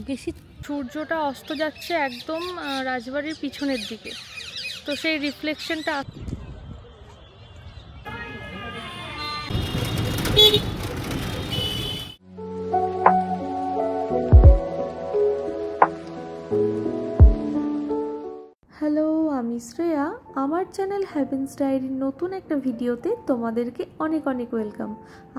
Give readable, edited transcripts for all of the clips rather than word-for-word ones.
বেশি সূর্যটা অস্ত যাচ্ছে একদম রাজবাড়ির পিছনের দিকে, তো সেই রিফ্লেকশনটা হ্যালো, আমি শ্রেয়া। আমার চ্যানেল হ্যাভেন্স ডায়েরির নতুন একটা ভিডিওতে তোমাদেরকে অনেক অনেক ওয়েলকাম।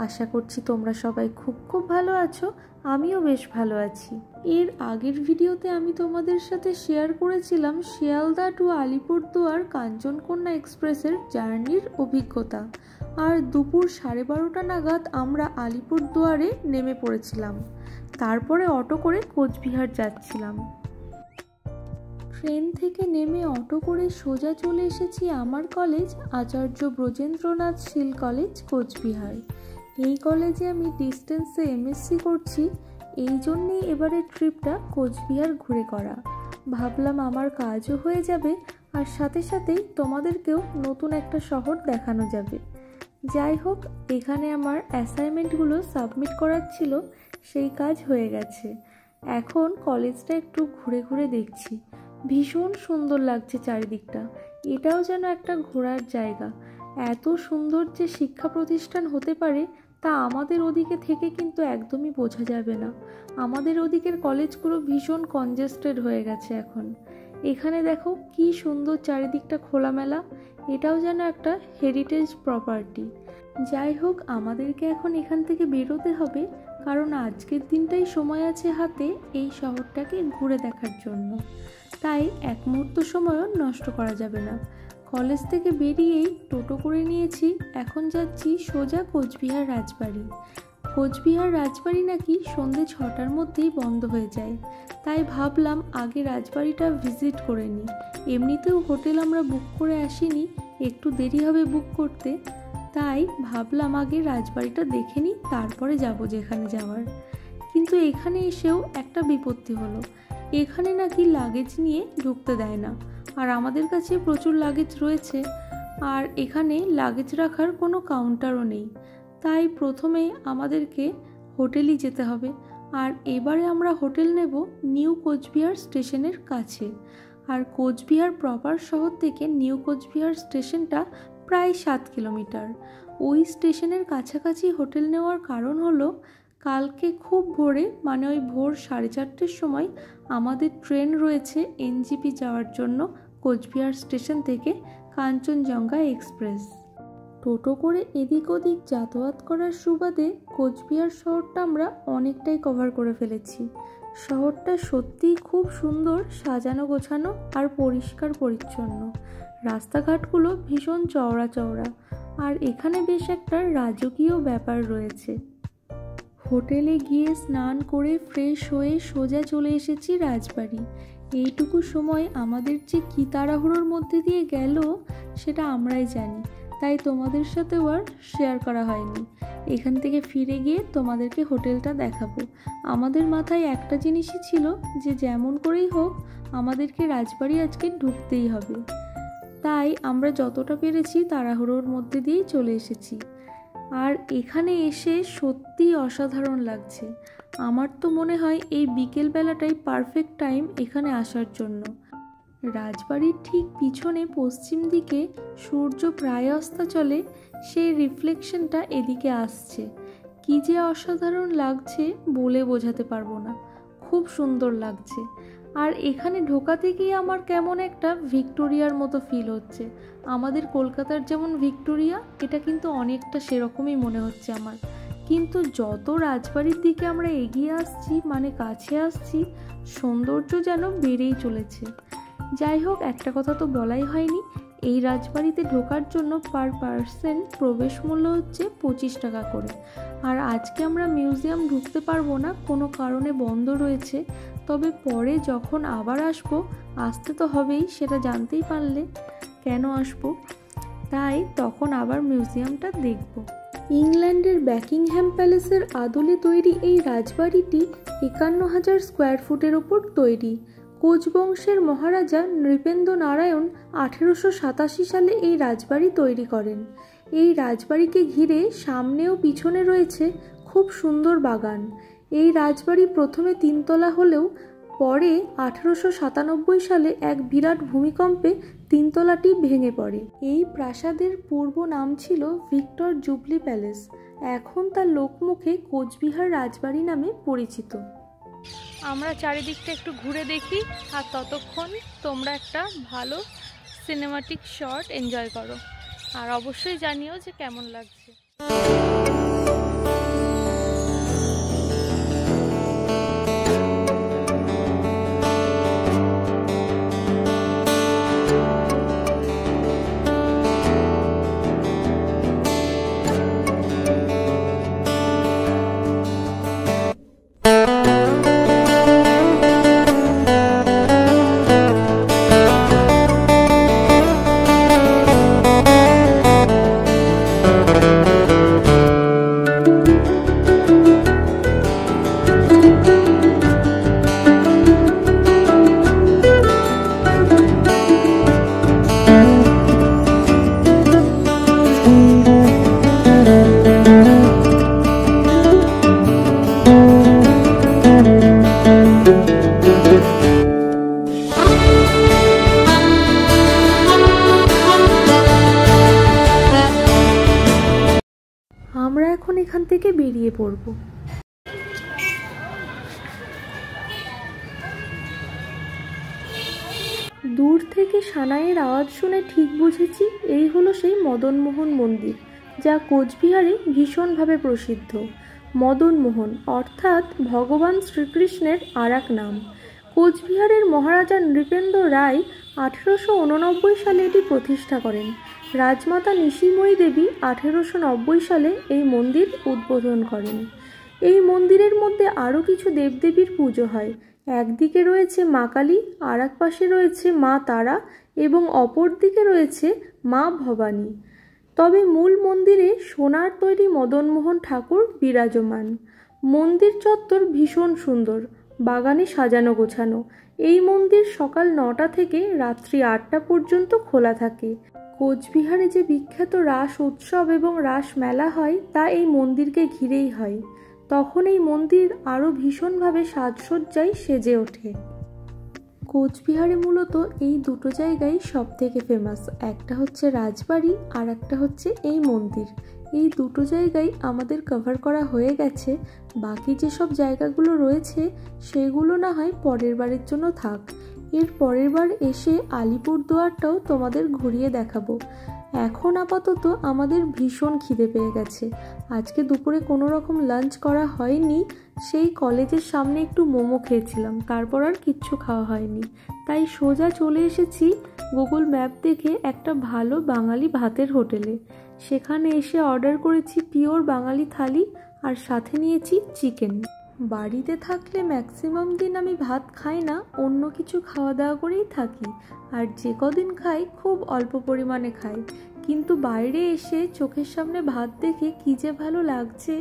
আশা করছি তোমরা সবাই খুব ভালো আছো, আমিও বেশ ভালো আছি। এর আগের ভিডিওতে আমি তোমাদের সাথে শেয়ার করেছিলাম শিয়ালদা টু আলিপুরদুয়ার কাঞ্চনকন্যা এক্সপ্রেসের জার্নির অভিজ্ঞতা। আর দুপুর 12:30 নাগাদ আমরা আলিপুরদুয়ারে নেমে পড়েছিলাম। তারপরে অটো করে কোচবিহার যাচ্ছিলাম। ট্রেন থেকে নেমে অটো করে সোজা চলে এসেছি আমার কলেজ আচার্য ব্রজেন্দ্রনাথ শীল কলেজ, কোচবিহার। এই কলেজে আমি ডিস্টেন্সে এমএসসি করছি, এই জন্যেই এবারের ট্রিপটা কোচবিহার ঘুরে করা। ভাবলাম আমার কাজও হয়ে যাবে আর সাথে সাথেই তোমাদেরকেও নতুন একটা শহর দেখানো যাবে। যাই হোক, এখানে আমার অ্যাসাইনমেন্টগুলো সাবমিট করার ছিল, সেই কাজ হয়ে গেছে। এখন কলেজটা একটু ঘুরে ঘুরে দেখছি। ভীষণ সুন্দর লাগছে চারিদিকটা। এটাও যেন একটা ঘোরার জায়গা। এত সুন্দর যে শিক্ষা প্রতিষ্ঠান হতে পারে তা আমাদের ওদিকে থেকে কিন্তু একদমই বোঝা যাবে না। আমাদের ওদিকের কলেজগুলো ভীষণ কনজেস্টেড হয়ে গেছে এখন। এখানে দেখো কি সুন্দর চারিদিকটা খোলামেলা, এটাও যেন একটা হেরিটেজ প্রপার্টি। যাই হোক, আমাদেরকে এখন এখান থেকে বেরোতে হবে, কারণ আজকের দিনটাই সময় আছে হাতে এই শহরটাকে ঘুরে দেখার জন্য। তাই এক মুহূর্ত সময়ও নষ্ট করা যাবে না। কলেজ থেকে বেরিয়েই টোটো করে নিয়েছি, এখন যাচ্ছি সোজা কোচবিহার রাজবাড়ি। কোচবিহার রাজবাড়ি নাকি সন্ধ্যে 6টার মধ্যেই বন্ধ হয়ে যায়, তাই ভাবলাম আগে রাজবাড়িটা ভিজিট করে নিই। এমনিতেও হোটেল আমরা বুক করে আসিনি, একটু দেরি হবে বুক করতে, তাই ভাবলাম আগে রাজবাড়িটা দেখে নিই, তারপরে যাব যেখানে যাওয়ার। কিন্তু এখানে এসেও একটা বিপত্তি হলো, এখানে নাকি লাগেজ নিয়ে ঢুকতে দেয় না। আর আমাদের কাছে প্রচুর লাগেজ রয়েছে, আর এখানে লাগেজ রাখার কোনো কাউন্টারও নেই। তাই প্রথমে আমাদেরকে হোটেলই যেতে হবে। আর এবারে আমরা হোটেল নেব নিউ কোচবিহার স্টেশনের কাছে। আর কোচবিহার প্রপার শহর থেকে নিউ কোচবিহার স্টেশনটা প্রায় 7 কিলোমিটার। ওই স্টেশনের কাছাকাছি হোটেল নেওয়ার কারণ হলো কালকে খুব ভোরে, মানে ওই ভোর 4:30টার সময় আমাদের ট্রেন রয়েছে এনজিপি যাওয়ার জন্য কোচবিহার স্টেশন থেকে কাঞ্চনজঙ্ঘা এক্সপ্রেস। টোটো করে এদিক ওদিক যাতায়াত করার সুবাদে কোচবিহার শহরটা আমরা অনেকটাই কভার করে ফেলেছি। শহরটা সত্যিই খুব সুন্দর, সাজানো গোছানো আর পরিষ্কার পরিচ্ছন্ন। রাস্তাঘাটগুলো ভীষণ চওড়া চওড়া, আর এখানে বেশ একটা রাজকীয় ব্যাপার রয়েছে। হোটেলে গিয়ে স্নান করে ফ্রেশ হয়ে সোজা চলে এসেছি রাজবাড়ি। এইটুকু সময় আমাদের যে কী তাড়াহুড়োর মধ্যে দিয়ে গেল সেটা আমরাই জানি, তাই তোমাদের সাথেও আর শেয়ার করা হয়নি। এখান থেকে ফিরে গিয়ে তোমাদেরকে হোটেলটা দেখাবো। আমাদের মাথায় একটা জিনিসই ছিল যে যেমন করেই হোক আমাদেরকে রাজবাড়ি আজকে ঢুকতেই হবে, তাই আমরা যতটা পেরেছি তাড়াহুড়োর মধ্যে দিয়েই চলে এসেছি। আর এখানে এসে সত্যিই অসাধারণ লাগছে। আমার তো মনে হয় এই বিকেলবেলাটাই পারফেক্ট টাইম এখানে আসার জন্য। রাজবাড়ির ঠিক পিছনে পশ্চিম দিকে সূর্য প্রায় অস্তাচলে, সেই রিফ্লেকশনটা এদিকে আসছে। কি যে অসাধারণ লাগছে বলে বোঝাতে পারবো না, খুব সুন্দর লাগছে। আর এখানে ঢোকা থেকেই আমার কেমন একটা ভিক্টোরিয়ার মতো ফিল হচ্ছে। আমাদের কলকাতার যেমন ভিক্টোরিয়া, এটা কিন্তু অনেকটা সেরকমই মনে হচ্ছে আমার। কিন্তু যত রাজবাড়ির দিকে আমরা এগিয়ে আসছি, মানে কাছে আসছি, সৌন্দর্য যেন বেড়েই চলেছে। যাই হোক, একটা কথা তো বলাই হয়নি, এই রাজবাড়িতে ঢোকার জন্য পার পার্সন প্রবেশ মূল্য হচ্ছে 25 টাকা করে। আর আজকে আমরা মিউজিয়াম ঢুকতে পারবো না, কোনো কারণে বন্ধ রয়েছে। তবে পরে যখন আবার আসতে তো হবেই, সেটা জানতেই পারলে কেন আসবো, তাই তখন আবার মিউজিয়ামটা দেখব। ইংল্যান্ডের বাকিংহ্যাম প্যালেসের আদলে তৈরি এই রাজবাড়িটি 51,000 স্কোয়ার ফুটের ওপর তৈরি। কোচ বংশের মহারাজা নৃপেন্দ্র নারায়ণ 1887 সালে এই রাজবাড়ি তৈরি করেন। এই রাজবাড়িকে ঘিরে সামনে ও পিছনে রয়েছে খুব সুন্দর বাগান। এই রাজবাড়ি প্রথমে 3 তলা হলেও পরে 1897 সালে এক বিরাট ভূমিকম্পে 3 তলাটি ভেঙে পড়ে। এই প্রাসাদের পূর্ব নাম ছিল ভিক্টর জুবলি প্যালেস, এখন তার লোকমুখে কোচবিহার রাজবাড়ি নামে পরিচিত। আমরা চারিদিকটা একটু ঘুরে দেখি, আর ততক্ষণ তোমরা একটা ভালো সিনেমাটিক শট এনজয় করো, আর অবশ্যই জানিও যে কেমন লাগছে। আমরা এখন এখান থেকে বেরিয়ে পড়ব। দূর থেকে সানাইয়ের আওয়াজ শুনে ঠিক বুঝেছি এই হলো সেই মদনমোহন মন্দির, যা কোচবিহারে ভীষণভাবে প্রসিদ্ধ। মদনমোহন অর্থাৎ ভগবান শ্রীকৃষ্ণের আর এক নাম। কোচবিহারের মহারাজা নৃপেন্দ্র রায় 1889 সালে এটি প্রতিষ্ঠা করেন। রাজমাতা নিশিময়ী দেবী 1890 সালে এই মন্দির উদ্বোধন করেন। এই মন্দিরের মধ্যে আরও কিছু দেবদেবীর পুজো হয়। একদিকে রয়েছে মা কালী, আর এক পাশে রয়েছে মা তারা এবং অপর দিকে রয়েছে মা ভবানী। তবে মূল মন্দিরে সোনার তৈরি মদনমোহন ঠাকুর বিরাজমান। মন্দির চত্বর ভীষণ সুন্দর, বাগানে সাজানো গোছানো। এই মন্দির সকাল 9টা থেকে রাত্রি 8টা পর্যন্ত খোলা থাকে। কোচবিহারে যে বিখ্যাত রাস উৎসব এবং রাস মেলা হয় তা এই মন্দিরকে ঘিরেই হয়। তখন এই মন্দির আরও ভীষণভাবে সাজসজ্জায় সেজে ওঠে। কোচবিহারে মূলত এই দুটো জায়গাই সব থেকে ফেমাস, একটা হচ্ছে রাজবাড়ি আর একটা হচ্ছে এই মন্দির। এই দুটো জায়গায় আমাদের কভার করা হয়ে গেছে। বাকি যেসব জায়গাগুলো রয়েছে সেগুলো না হয় পরের বারের জন্য থাক। এর পরের বার এসে আলিপুরদুয়ারটাও তোমাদের ঘুরিয়ে দেখাবো। এখন আপাতত আমাদের ভীষণ খিদে পেয়ে গেছে। আজকে দুপুরে কোনো রকম লাঞ্চ করা হয়নি, সেই কলেজের সামনে একটু মোমো খেয়েছিলাম, তারপর আর কিচ্ছু খাওয়া হয়নি। তাই সোজা চলে এসেছি গুগল ম্যাপ দেখে একটা ভালো বাঙালি ভাতের হোটেলে। সেখানে এসে অর্ডার করেছি পিওর বাঙালি থালি, আর সাথে নিয়েছি চিকেন। বাড়িতে থাকলে ম্যাক্সিমাম দিন আমি ভাত খাই না, অন্য কিছু খাওয়া দাওয়া করেই থাকি, আর যে কদিন খাই খুব অল্প পরিমাণে খাই। কিন্তু বাইরে এসে চোখের সামনে ভাত দেখে কী যে ভালো লাগছে।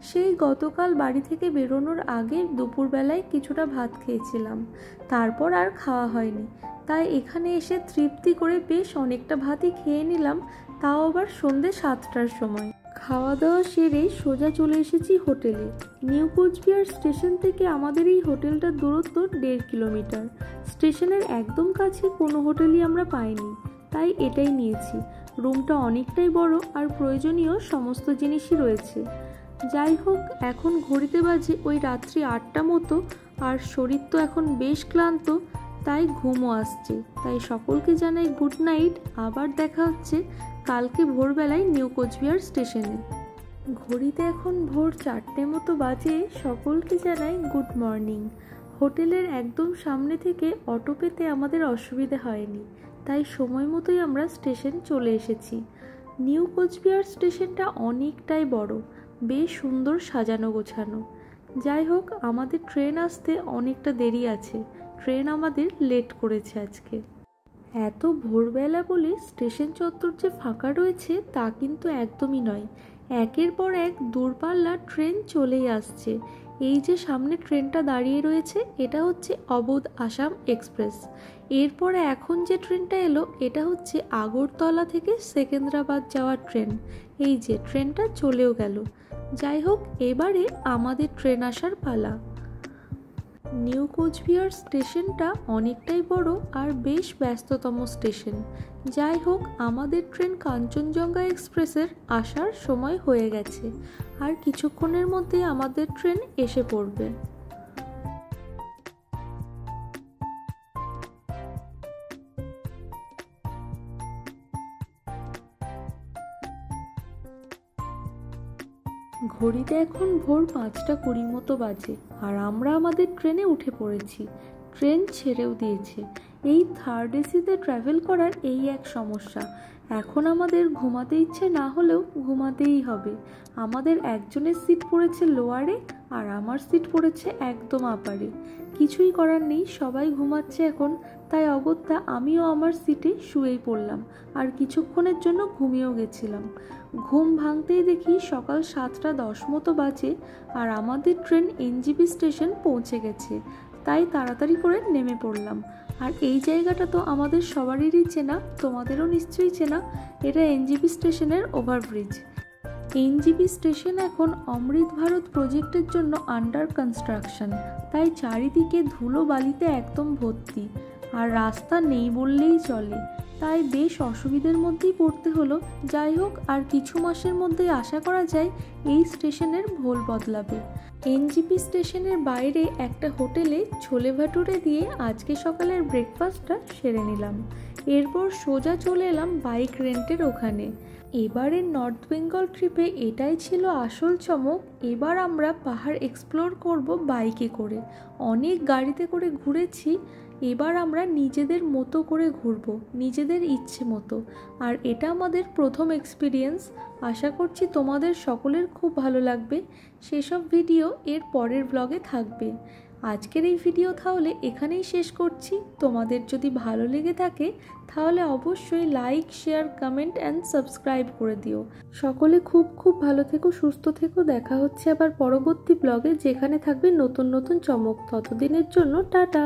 সেই গতকাল বাড়ি থেকে বেরোনোর আগে দুপুরবেলায় কিছুটা ভাত খেয়েছিলাম, তারপর আর খাওয়া হয়নি। তাই এখানে এসে তৃপ্তি করে বেশ অনেকটা ভাতই খেয়ে নিলাম, তাও আবার সন্ধ্যে 7টার সময়। খাওয়া দাওয়া সেরে সোজা চলে এসেছি হোটেলে। নিউ কোচবিহার স্টেশন থেকে আমাদের এই হোটেলটার দূরত্ব 1.5 কিলোমিটার। স্টেশনের একদম কাছে কোনো হোটেলই আমরা পাইনি, তাই এটাই নিয়েছি। রুমটা অনেকটাই বড় আর প্রয়োজনীয় সমস্ত জিনিসই রয়েছে। যাই হোক, এখন ঘড়িতে বাজে ওই রাত্রি 8টা মতো, আর শরীর তো এখন বেশ ক্লান্ত, তাই ঘুমও আসছে। তাই সকলকে জানাই গুড নাইট। আবার দেখা হচ্ছে কালকে ভোরবেলায় নিউ কোচবিহার স্টেশনে। ঘড়িতে এখন ভোর 4টে মতো বাজে। সকলকে জানাই গুড মর্নিং। হোটেলের একদম সামনে থেকে অটো পেতে আমাদের অসুবিধা হয়নি, তাই সময় মতোই আমরা স্টেশন চলে এসেছি। নিউ কোচবিহার স্টেশনটা অনেকটাই বড়, বেশ সুন্দর সাজানো গোছানো। যাই হোক, আমাদের ট্রেন আসতে অনেকটা দেরি আছে। ট্রেন আমাদের লেট করেছে আজকে। এত ভোরবেলা বলে স্টেশন চত্বর যে ফাঁকা রয়েছে তা কিন্তু একদমই নয়। একের পর এক দূরপাল্লার ট্রেন চলেই আসছে। এই যে সামনে ট্রেনটা দাঁড়িয়ে রয়েছে, এটা হচ্ছে অবোধ আসাম এক্সপ্রেস। এরপরে এখন যে ট্রেনটা এলো এটা হচ্ছে আগরতলা থেকে সেকেন্দ্রাবাদ যাওয়ার ট্রেন। এই যে ট্রেনটা চলেও গেল। যাই হোক, এবারে আমাদের ট্রেন আসার পালা। নিউ কোচবিহার স্টেশনটা অনেকটাই বড় আর বেশ ব্যস্ততম স্টেশন। যাই হোক, আমাদের ট্রেন কাঞ্চনজঙ্ঘা এক্সপ্রেসের আসার সময় হয়ে গেছে, আর কিছুক্ষণের মধ্যেই আমাদের ট্রেন এসে পড়বে। ঘড়িতে এখন ভোর 5:20 মতো বাজে, আর আমরা আমাদের ট্রেনে উঠে পড়েছি। ট্রেন ছেড়েও দিয়েছে। এই থার্ড এসিতে ট্রাভেল করার এই এক সমস্যা, এখন আমাদের ঘুমাতে ইচ্ছে না হলেও ঘুমাতেই হবে। আমাদের একজনের সিট পড়েছে লোয়ারে, আর আমার সিট পড়েছে একদম আপারে। কিছুই করার নেই, সবাই ঘুমাচ্ছে এখন, তাই অগত্যা আমিও আমার সিটে শুয়েই পড়লাম, আর কিছুক্ষণের জন্য ঘুমিয়েও গেছিলাম। ঘুম ভাঙতেই দেখি সকাল 7:10 মতো বাজে, আর আমাদের ট্রেন এনজিপি স্টেশন পৌঁছে গেছে। তাই তাড়াতাড়ি করে নেমে পড়লাম। আর এই জায়গাটা তো আমাদের সবারই চেনা, তোমাদেরও নিশ্চয়ই চেনা। এটা এনজিপি স্টেশনের ওভারব্রিজ। এনজিপি স্টেশন এখন অমৃত ভারত প্রজেক্টের জন্য আন্ডার কনস্ট্রাকশন, তাই চারিদিকে ধুলো বালিতে একদম ভর্তি, আর রাস্তা নেই বললেই চলে। তাই বেশ অসুবিধার মধ্যেই পড়তে হলো। যাই হোক, আর কিছু মাসের মধ্যেই আশা করা যায় এই স্টেশনের ভোল বদলাবে। এনজিপি স্টেশনের বাইরে একটা হোটেলে ছোলে ভাটুরে দিয়ে আজকে সকালের ব্রেকফাস্টটা সেরে নিলাম। এরপর সোজা চলে এলাম বাইক রেন্টের ওখানে। এবারের নর্থ বেঙ্গল ট্রিপে এটাই ছিল আসল চমক। এবার আমরা পাহাড় এক্সপ্লোর করব বাইকে করে। অনেক গাড়িতে করে ঘুরেছি, এবার আমরা নিজেদের মতো করে ঘুরবো, নিজেদের ইচ্ছে মতো। আর এটা আমাদের প্রথম এক্সপিরিয়েন্স। আশা করছি তোমাদের সকলের খুব ভালো লাগবে। সেসব ভিডিও এর পরের ব্লগে থাকবে। আজকের এই ভিডিও তাহলে এখানেই শেষ করছি। তোমাদের যদি ভালো লেগে থাকে তাহলে অবশ্যই like, share, comment and subscribe করে দিও। সকলে খুব খুব ভালো থেকো, সুস্থ থেকো। দেখা হচ্ছে আবার পরবর্তী ব্লগে, যেখানে থাকবে নতুন নতুন চমক। ততদিনের জন্য টাটা।